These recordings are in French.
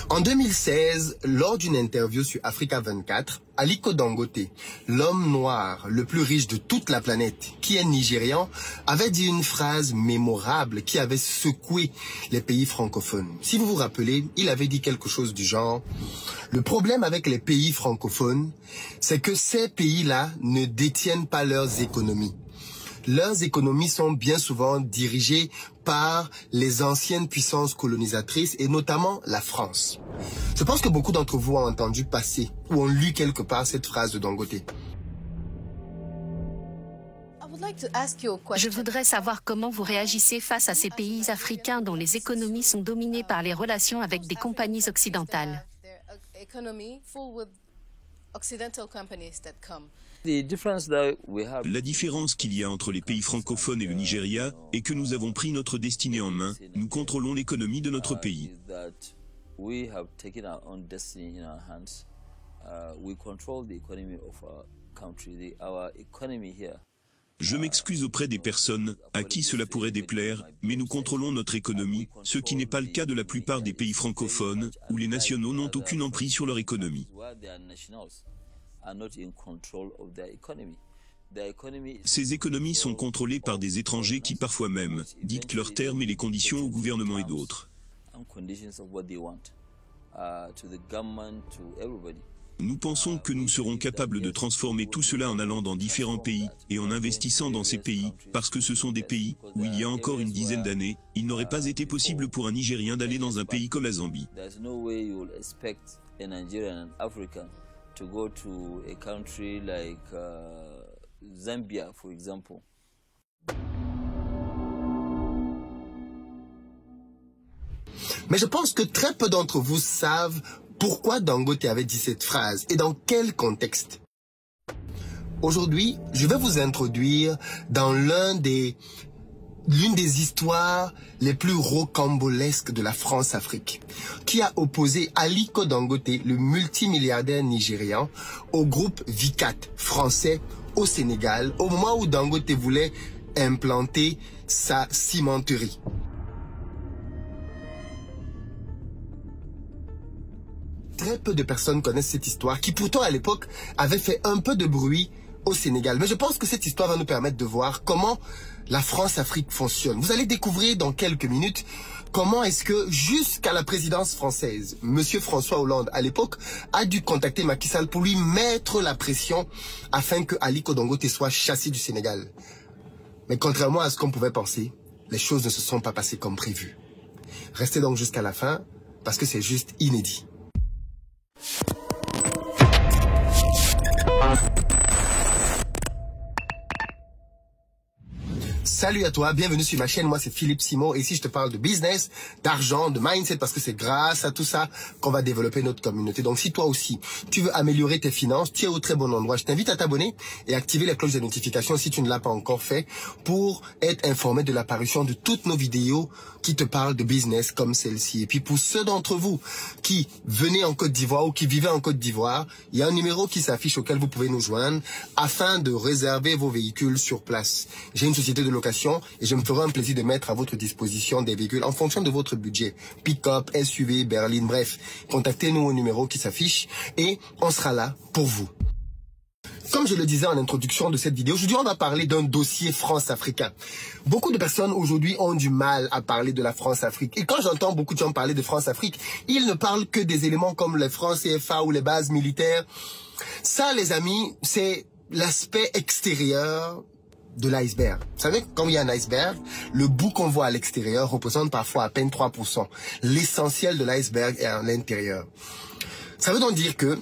En 2016, lors d'une interview sur Africa 24, Aliko Dangote, l'homme noir le plus riche de toute la planète, qui est nigérian, avait dit une phrase mémorable qui avait secoué les pays francophones. Si vous vous rappelez, il avait dit quelque chose du genre: le problème avec les pays francophones, c'est que ces pays-là ne détiennent pas leurs économies. Leurs économies sont bien souvent dirigées par les anciennes puissances colonisatrices et notamment la France. Je pense que beaucoup d'entre vous ont entendu passer ou ont lu quelque part cette phrase de Dangote. Je voudrais savoir comment vous réagissez face à ces pays africains dont les économies sont dominées par les relations avec des compagnies occidentales. La différence qu'il y a entre les pays francophones et le Nigeria est que nous avons pris notre destinée en main, nous contrôlons l'économie de notre pays. Je m'excuse auprès des personnes à qui cela pourrait déplaire, mais nous contrôlons notre économie, ce qui n'est pas le cas de la plupart des pays francophones, où les nationaux n'ont aucune emprise sur leur économie. Ces économies sont contrôlées par des étrangers qui parfois même dictent leurs termes et les conditions au gouvernement et d'autres. Nous pensons que nous serons capables de transformer tout cela en allant dans différents pays et en investissant dans ces pays, parce que ce sont des pays où il y a encore une dizaine d'années, il n'aurait pas été possible pour un Nigérien d'aller dans un pays comme la Zambie. To go to a country like Zambia, for example. Mais je pense que très peu d'entre vous savent pourquoi Dangote avait dit cette phrase et dans quel contexte. Aujourd'hui, je vais vous introduire dans l'une des histoires les plus rocambolesques de la France-Afrique, qui a opposé Aliko Dangote, le multimilliardaire nigérian, au groupe Vicat français au Sénégal, au moment où Dangote voulait implanter sa cimenterie. Très peu de personnes connaissent cette histoire, qui pourtant à l'époque avait fait un peu de bruit au Sénégal. Mais je pense que cette histoire va nous permettre de voir comment la France-Afrique fonctionne. Vous allez découvrir dans quelques minutes comment est-ce que jusqu'à la présidence française, Monsieur François Hollande à l'époque a dû contacter Macky Sall pour lui mettre la pression afin que Aliko Dangote soit chassé du Sénégal. Mais contrairement à ce qu'on pouvait penser, les choses ne se sont pas passées comme prévu. Restez donc jusqu'à la fin parce que c'est juste inédit. Salut à toi, bienvenue sur ma chaîne, moi c'est Philippe Simon et ici je te parle de business, d'argent, de mindset parce que c'est grâce à tout ça qu'on va développer notre communauté. Donc si toi aussi tu veux améliorer tes finances, tu es au très bon endroit. Je t'invite à t'abonner et activer la cloche de notification si tu ne l'as pas encore fait pour être informé de l'apparition de toutes nos vidéos qui te parlent de business comme celle-ci. Et puis pour ceux d'entre vous qui venaient en Côte d'Ivoire ou qui vivaient en Côte d'Ivoire, il y a un numéro qui s'affiche auquel vous pouvez nous joindre afin de réserver vos véhicules sur place. J'ai une société de location et je me ferai un plaisir de mettre à votre disposition des véhicules en fonction de votre budget. Pick-up, SUV, berline, bref. Contactez-nous au numéro qui s'affiche et on sera là pour vous. Comme je le disais en introduction de cette vidéo, aujourd'hui on va parler d'un dossier France-Africain. Beaucoup de personnes aujourd'hui ont du mal à parler de la France-Afrique. Et quand j'entends beaucoup de gens parler de France-Afrique, ils ne parlent que des éléments comme les francs CFA ou les bases militaires. Ça les amis, c'est l'aspect extérieur de l'iceberg. Vous savez, quand il y a un iceberg, le bout qu'on voit à l'extérieur représente parfois à peine 3%. L'essentiel de l'iceberg est à l'intérieur. Ça veut donc dire que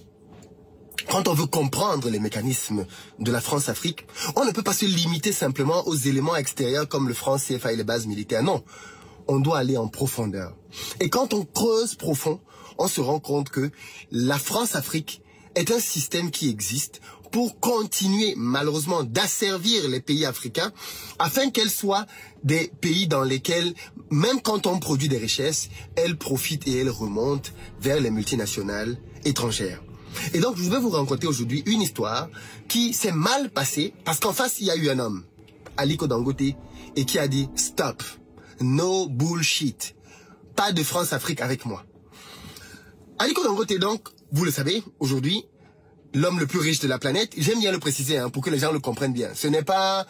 quand on veut comprendre les mécanismes de la France-Afrique, on ne peut pas se limiter simplement aux éléments extérieurs comme le franc CFA et les bases militaires. Non, on doit aller en profondeur. Et quand on creuse profond, on se rend compte que la France-Afrique est un système qui existe pour continuer malheureusement d'asservir les pays africains afin qu'elles soient des pays dans lesquels, même quand on produit des richesses, elles profitent et elles remontent vers les multinationales étrangères. Et donc, je vais vous raconter aujourd'hui une histoire qui s'est mal passée parce qu'en face, il y a eu un homme, Aliko Dangote, et qui a dit « Stop, no bullshit, pas de France-Afrique avec moi ». Aliko Dangote, donc, vous le savez, aujourd'hui, l'homme le plus riche de la planète. J'aime bien le préciser pour que les gens le comprennent bien. Ce n'est pas,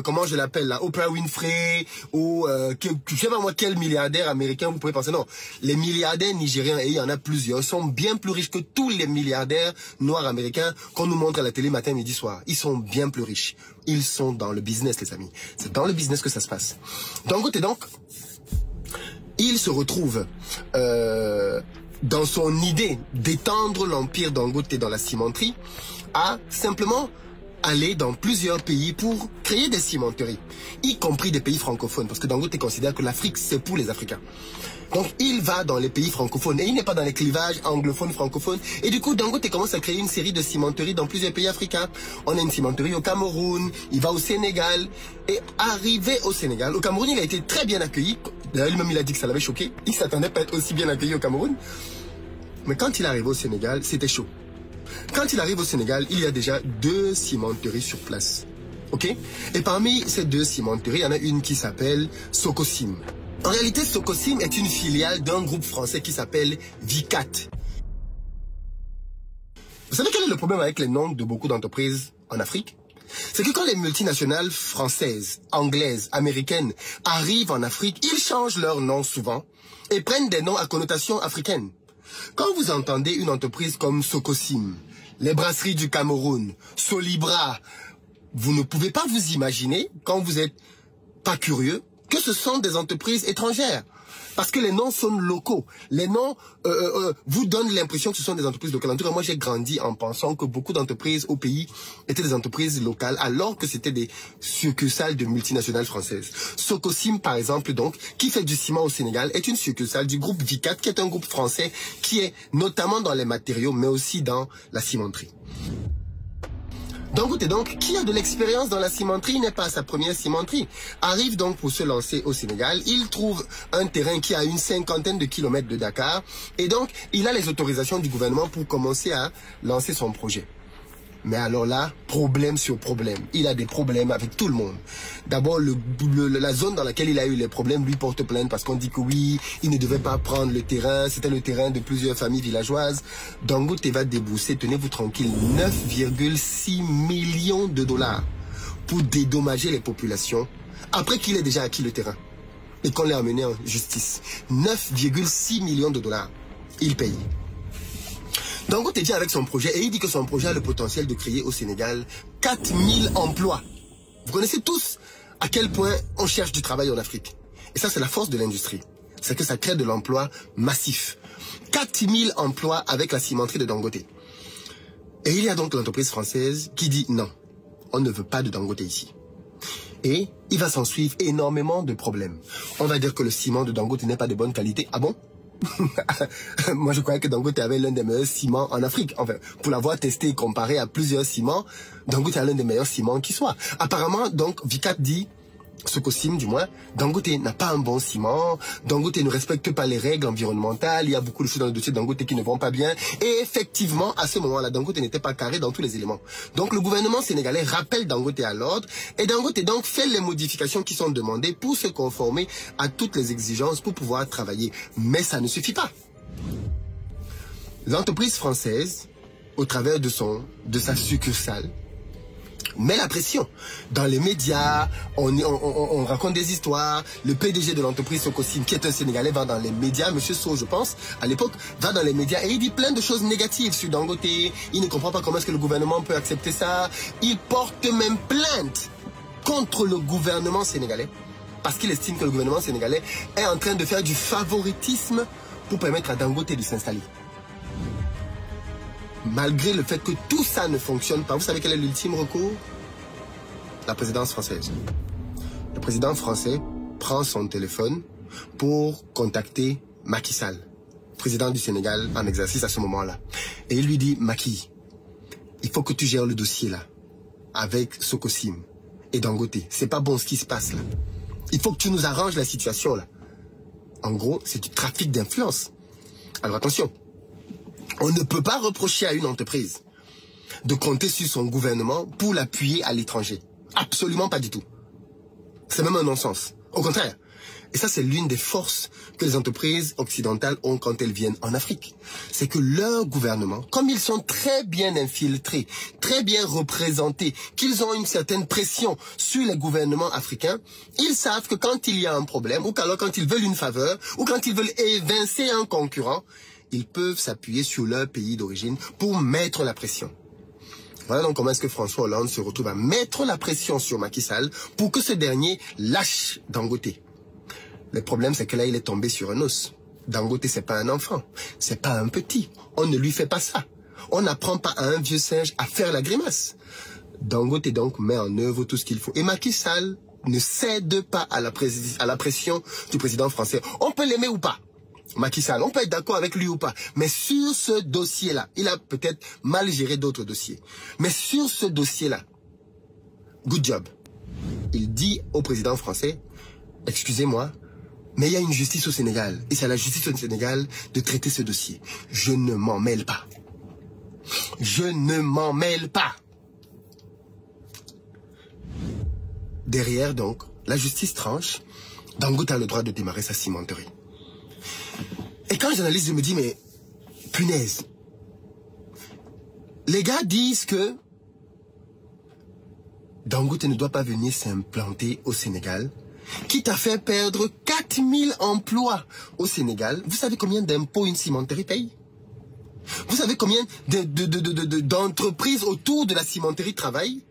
comment je l'appelle là, Oprah Winfrey ou je sais pas moi quel milliardaire américain vous pouvez penser. Non, les milliardaires nigériens, et il y en a plusieurs, sont bien plus riches que tous les milliardaires noirs américains qu'on nous montre à la télé matin, midi, soir. Ils sont bien plus riches. Ils sont dans le business, les amis. C'est dans le business que ça se passe. Dangote, donc, il se retrouve dans son idée d'étendre l'empire Dangote dans la cimenterie, à simplement aller dans plusieurs pays pour créer des cimenteries, y compris des pays francophones, parce que Dangote considère que l'Afrique, c'est pour les Africains. Donc, il va dans les pays francophones, et il n'est pas dans les clivages anglophones, francophones, et du coup, Dangote commence à créer une série de cimenteries dans plusieurs pays africains. On a une cimenterie au Cameroun, il va au Sénégal, et arrivé au Sénégal, au Cameroun, il a été très bien accueilli. D'ailleurs, lui-même, il a dit que ça l'avait choqué. Il s'attendait pas à être aussi bien accueilli au Cameroun. Mais quand il arrive au Sénégal, c'était chaud. Quand il arrive au Sénégal, il y a déjà 2 cimenteries sur place. Ok? Et parmi ces 2 cimenteries, il y en a une qui s'appelle Socosim. En réalité, Socosim est une filiale d'un groupe français qui s'appelle Vicat. Vous savez quel est le problème avec les noms de beaucoup d'entreprises en Afrique? C'est que quand les multinationales françaises, anglaises, américaines arrivent en Afrique, ils changent leurs noms souvent et prennent des noms à connotation africaine. Quand vous entendez une entreprise comme Socosim, les brasseries du Cameroun, Solibra, vous ne pouvez pas vous imaginer, quand vous n'êtes pas curieux, que ce sont des entreprises étrangères. Parce que les noms sont locaux. Les noms vous donnent l'impression que ce sont des entreprises locales. En tout cas, moi, j'ai grandi en pensant que beaucoup d'entreprises au pays étaient des entreprises locales, alors que c'était des succursales de multinationales françaises. Socosim, par exemple, donc, qui fait du ciment au Sénégal, est une succursale du groupe Vicat, qui est un groupe français qui est notamment dans les matériaux, mais aussi dans la cimenterie. Dangote, donc, qui a de l'expérience dans la cimenterie, n'est pas sa première cimenterie. Arrive donc pour se lancer au Sénégal. Il trouve un terrain qui a une 50aine de kilomètres de Dakar. Et donc, il a les autorisations du gouvernement pour commencer à lancer son projet. Mais alors là, problème sur problème. Il a des problèmes avec tout le monde. D'abord, la zone dans laquelle il a eu les problèmes lui porte plainte parce qu'on dit que oui, il ne devait pas prendre le terrain. C'était le terrain de plusieurs familles villageoises. Dangote va débourser, tenez-vous tranquille, 9,6 millions de dollars pour dédommager les populations après qu'il ait déjà acquis le terrain et qu'on l'ait amené en justice. 9,6 millions de dollars. Il paye. Dangote est déjà avec son projet et il dit que son projet a le potentiel de créer au Sénégal 4000 emplois. Vous connaissez tous à quel point on cherche du travail en Afrique. Et ça, c'est la force de l'industrie. C'est que ça crée de l'emploi massif. 4000 emplois avec la cimenterie de Dangote. Et il y a donc l'entreprise française qui dit non, on ne veut pas de Dangote ici. Et il va s'en suivre énormément de problèmes. On va dire que le ciment de Dangote n'est pas de bonne qualité. Ah bon? Moi, je croyais que Dangote avait l'un des meilleurs ciments en Afrique. Enfin, pour l'avoir testé et comparé à plusieurs ciments, Dangote a l'un des meilleurs ciments qui soit. Apparemment, donc, Vicat dit, Socosim du moins, Dangote n'a pas un bon ciment, Dangote ne respecte pas les règles environnementales, il y a beaucoup de choses dans le dossier de Dangote qui ne vont pas bien. Et effectivement, à ce moment-là, Dangote n'était pas carré dans tous les éléments. Donc le gouvernement sénégalais rappelle Dangote à l'ordre et Dangote donc fait les modifications qui sont demandées pour se conformer à toutes les exigences pour pouvoir travailler. Mais ça ne suffit pas. L'entreprise française, au travers de sa succursale, met la pression. Dans les médias, on raconte des histoires. Le PDG de l'entreprise Socosim, qui est un Sénégalais, va dans les médias, Monsieur Sow, je pense, à l'époque, va dans les médias et il dit plein de choses négatives sur Dangote. Il ne comprend pas comment est-ce que le gouvernement peut accepter ça. Il porte même plainte contre le gouvernement sénégalais parce qu'il estime que le gouvernement sénégalais est en train de faire du favoritisme pour permettre à Dangote de s'installer. Malgré le fait que tout ça ne fonctionne pas, vous savez quel est l'ultime recours? La présidence française. Le président français prend son téléphone pour contacter Macky Sall, président du Sénégal en exercice à ce moment-là. Et il lui dit, Macky, il faut que tu gères le dossier là, avec Socosim et Dangote. C'est pas bon ce qui se passe là. Il faut que tu nous arranges la situation là. En gros, c'est du trafic d'influence. Alors attention. On ne peut pas reprocher à une entreprise de compter sur son gouvernement pour l'appuyer à l'étranger. Absolument pas du tout. C'est même un non-sens. Au contraire, Et ça, c'est l'une des forces que les entreprises occidentales ont quand elles viennent en Afrique. C'est que leurs gouvernements, comme ils sont très bien infiltrés, très bien représentés, qu'ils ont une certaine pression sur les gouvernements africains, ils savent que quand il y a un problème, ou alors quand ils veulent une faveur, ou quand ils veulent évincer un concurrent, ils peuvent s'appuyer sur leur pays d'origine pour mettre la pression. Voilà donc comment est-ce que François Hollande se retrouve à mettre la pression sur Macky Sall pour que ce dernier lâche Dangote. Le problème, c'est que là, il est tombé sur un os. Dangote, c'est pas un enfant. C'est pas un petit. On ne lui fait pas ça. On n'apprend pas à un vieux singe à faire la grimace. Dangote, donc, met en œuvre tout ce qu'il faut. Et Macky Sall ne cède pas à la pression du président français. On peut l'aimer ou pas. Macky Sall, on peut être d'accord avec lui ou pas. Mais sur ce dossier-là, il a peut-être mal géré d'autres dossiers. Mais sur ce dossier-là, good job. Il dit au président français, excusez-moi, mais il y a une justice au Sénégal. Et c'est à la justice au Sénégal de traiter ce dossier. Je ne m'en mêle pas. Je ne m'en mêle pas. Derrière, donc, la justice tranche. Dangote a le droit de démarrer sa cimenterie. Et quand j'analyse, je me dis, mais punaise. Les gars disent que Dangote ne doit pas venir s'implanter au Sénégal, quitte à faire perdre 4000 emplois au Sénégal. Vous savez combien d'impôts une cimenterie paye? Vous savez combien d'entreprises autour de la cimenterie travaillent?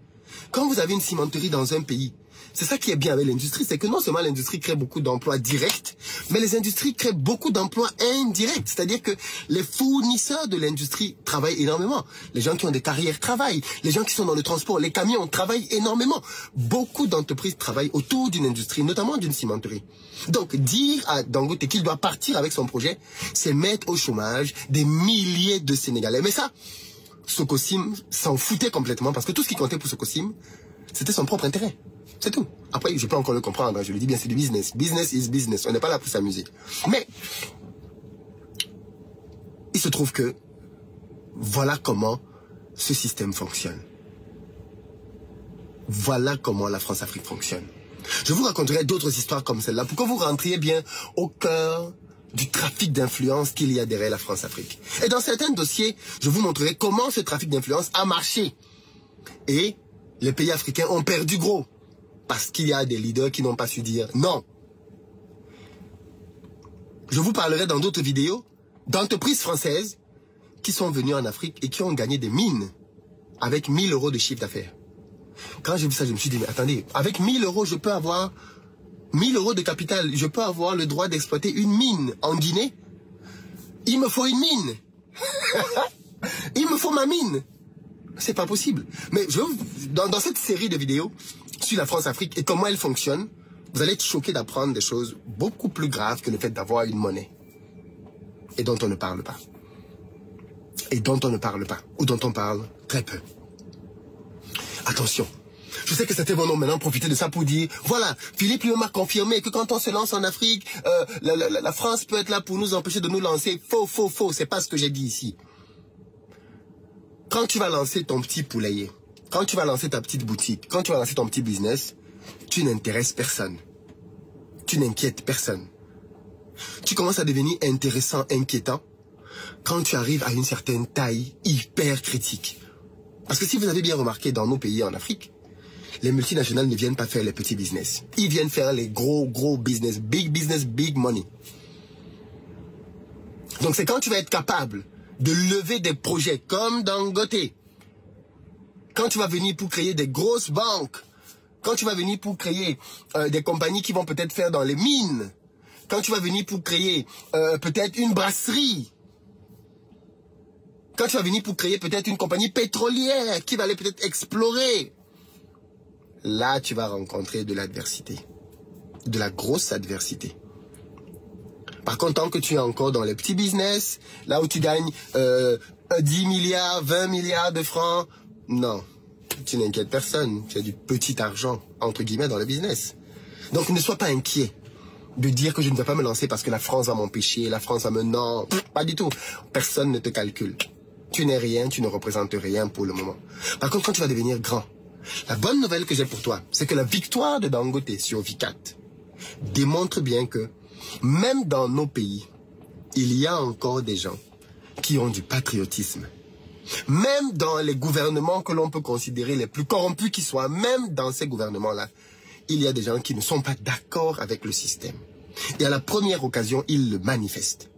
Quand vous avez une cimenterie dans un pays, c'est ça qui est bien avec l'industrie, c'est que non seulement l'industrie crée beaucoup d'emplois directs, mais les industries créent beaucoup d'emplois indirects. C'est-à-dire que les fournisseurs de l'industrie travaillent énormément. Les gens qui ont des carrières travaillent. Les gens qui sont dans le transport, les camions travaillent énormément. Beaucoup d'entreprises travaillent autour d'une industrie, notamment d'une cimenterie. Donc, dire à Dangote qu'il doit partir avec son projet, c'est mettre au chômage des milliers de Sénégalais. Mais ça, Sococim s'en foutait complètement parce que tout ce qui comptait pour Sococim, c'était son propre intérêt. C'est tout. Après, je peux encore le comprendre. Je le dis bien, c'est du business. Business is business. On n'est pas là pour s'amuser. Mais, il se trouve que, voilà comment ce système fonctionne. Voilà comment la France-Afrique fonctionne. Je vous raconterai d'autres histoires comme celle-là pour que vous rentriez bien au cœur du trafic d'influence qu'il y a derrière la France-Afrique. Et dans certains dossiers, je vous montrerai comment ce trafic d'influence a marché. Et les pays africains ont perdu gros. Parce qu'il y a des leaders qui n'ont pas su dire non. Je vous parlerai dans d'autres vidéos d'entreprises françaises qui sont venues en Afrique et qui ont gagné des mines avec 1000 € de chiffre d'affaires. Quand j'ai vu ça, je me suis dit, mais attendez, avec 1000 €, je peux avoir 1000 € de capital. Je peux avoir le droit d'exploiter une mine en Guinée. Il me faut une mine. Il me faut ma mine. C'est pas possible. Mais dans cette série de vidéos sur la France-Afrique et comment elle fonctionne, vous allez être choqués d'apprendre des choses beaucoup plus graves que le fait d'avoir une monnaie. Et dont on ne parle pas. Et dont on ne parle pas. Ou dont on parle très peu. Attention. Je sais que c'était bon, maintenant profiter de ça pour dire, voilà, Philippe lui m'a confirmé que quand on se lance en Afrique, la France peut être là pour nous empêcher de nous lancer. Faux, faux, faux. C'est pas ce que j'ai dit ici. Quand tu vas lancer ton petit poulailler, quand tu vas lancer ta petite boutique, quand tu vas lancer ton petit business, tu n'intéresses personne. Tu n'inquiètes personne. Tu commences à devenir intéressant, inquiétant, quand tu arrives à une certaine taille hyper critique. Parce que si vous avez bien remarqué dans nos pays en Afrique, les multinationales ne viennent pas faire les petits business. Ils viennent faire les gros business, big money. Donc c'est quand tu vas être capable de lever des projets comme Dangote, quand tu vas venir pour créer des grosses banques, quand tu vas venir pour créer des compagnies qui vont peut-être faire dans les mines, quand tu vas venir pour créer peut-être une brasserie, quand tu vas venir pour créer peut-être une compagnie pétrolière qui va aller peut-être explorer, là tu vas rencontrer de l'adversité, de la grosse adversité. Par contre, tant que tu es encore dans les petits business, là où tu gagnes 10 milliards, 20 milliards de francs, non, tu n'inquiètes personne. Tu as du petit argent, entre guillemets, dans le business. Donc ne sois pas inquiet de dire que je ne vais pas me lancer parce que la France va m'empêcher, la France va me... Non, pas du tout. Personne ne te calcule. Tu n'es rien, tu ne représentes rien pour le moment. Par contre, quand tu vas devenir grand, la bonne nouvelle que j'ai pour toi, c'est que la victoire de Dangote sur V4 démontre bien que même dans nos pays, il y a encore des gens qui ont du patriotisme. Même dans les gouvernements que l'on peut considérer les plus corrompus qui soient, même dans ces gouvernements-là, il y a des gens qui ne sont pas d'accord avec le système. Et à la première occasion, ils le manifestent.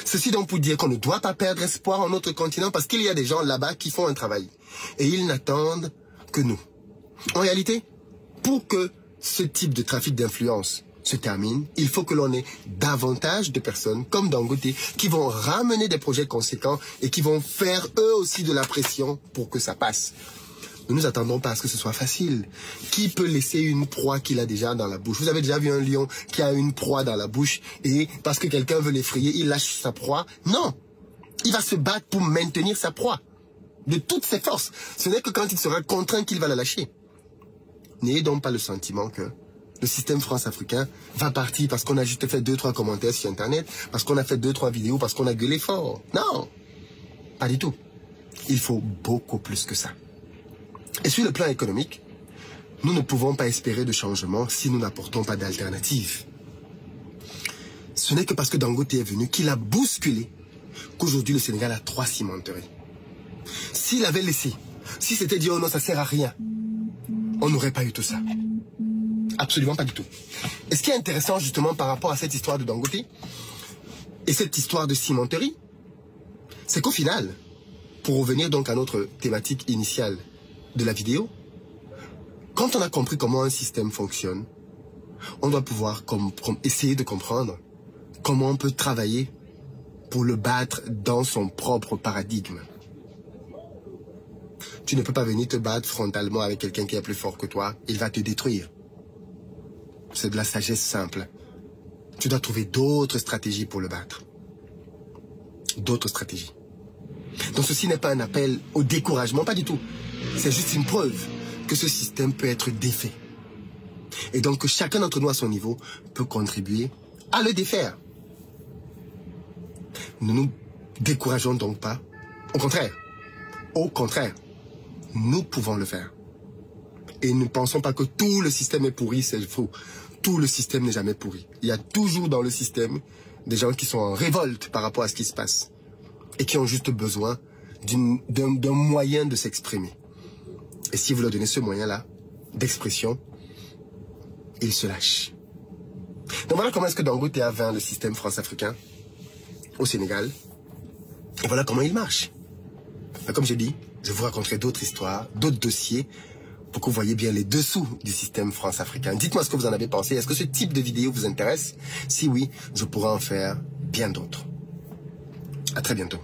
Ceci donc pour dire qu'on ne doit pas perdre espoir en notre continent parce qu'il y a des gens là-bas qui font un travail. Et ils n'attendent que nous. En réalité, pour que ce type de trafic d'influence se termine, il faut que l'on ait davantage de personnes comme Dangote qui vont ramener des projets conséquents et qui vont faire eux aussi de la pression pour que ça passe. Ne nous attendons pas à ce que ce soit facile. Qui peut laisser une proie qu'il a déjà dans la bouche? Vous avez déjà vu un lion qui a une proie dans la bouche et parce que quelqu'un veut l'effrayer, il lâche sa proie? Non. Il va se battre pour maintenir sa proie de toutes ses forces. Ce n'est que quand il sera contraint qu'il va la lâcher. N'ayez donc pas le sentiment que le système France-Africain va partir parce qu'on a juste fait 2-3 commentaires sur Internet, parce qu'on a fait 2-3 vidéos, parce qu'on a gueulé fort. Non, pas du tout. Il faut beaucoup plus que ça. Et sur le plan économique, nous ne pouvons pas espérer de changement si nous n'apportons pas d'alternative. Ce n'est que parce que Dangote est venu qu'il a bousculé qu'aujourd'hui le Sénégal a 3 cimenteries. S'il avait laissé, si c'était dit oh non ça sert à rien, on n'aurait pas eu tout ça. Absolument pas du tout. Et ce qui est intéressant justement par rapport à cette histoire de Dangote et cette histoire de cimenterie, c'est qu'au final, pour revenir donc à notre thématique initiale de la vidéo, quand on a compris comment un système fonctionne, on doit pouvoir essayer de comprendre comment on peut travailler pour le battre dans son propre paradigme. Tu ne peux pas venir te battre frontalement avec quelqu'un qui est plus fort que toi, il va te détruire. C'est de la sagesse simple. Tu dois trouver d'autres stratégies pour le battre. D'autres stratégies. Donc ceci n'est pas un appel au découragement, pas du tout. C'est juste une preuve que ce système peut être défait. Et donc que chacun d'entre nous à son niveau peut contribuer à le défaire. Ne nous décourageons donc pas. Au contraire, nous pouvons le faire. Et ne pensons pas que tout le système est pourri, c'est faux. Tout le système n'est jamais pourri. Il y a toujours dans le système des gens qui sont en révolte par rapport à ce qui se passe. Et qui ont juste besoin d'un moyen de s'exprimer. Et si vous leur donnez ce moyen-là, d'expression, ils se lâchent. Donc voilà comment est-ce que Dangote a vaincu le système France-africain au Sénégal. Et voilà comment il marche. Mais comme j'ai dit, je vous raconterai d'autres histoires, d'autres dossiers, pour que vous voyez bien les dessous du système France-africain. Dites-moi ce que vous en avez pensé. Est-ce que ce type de vidéo vous intéresse? Si oui, je pourrai en faire bien d'autres. À très bientôt.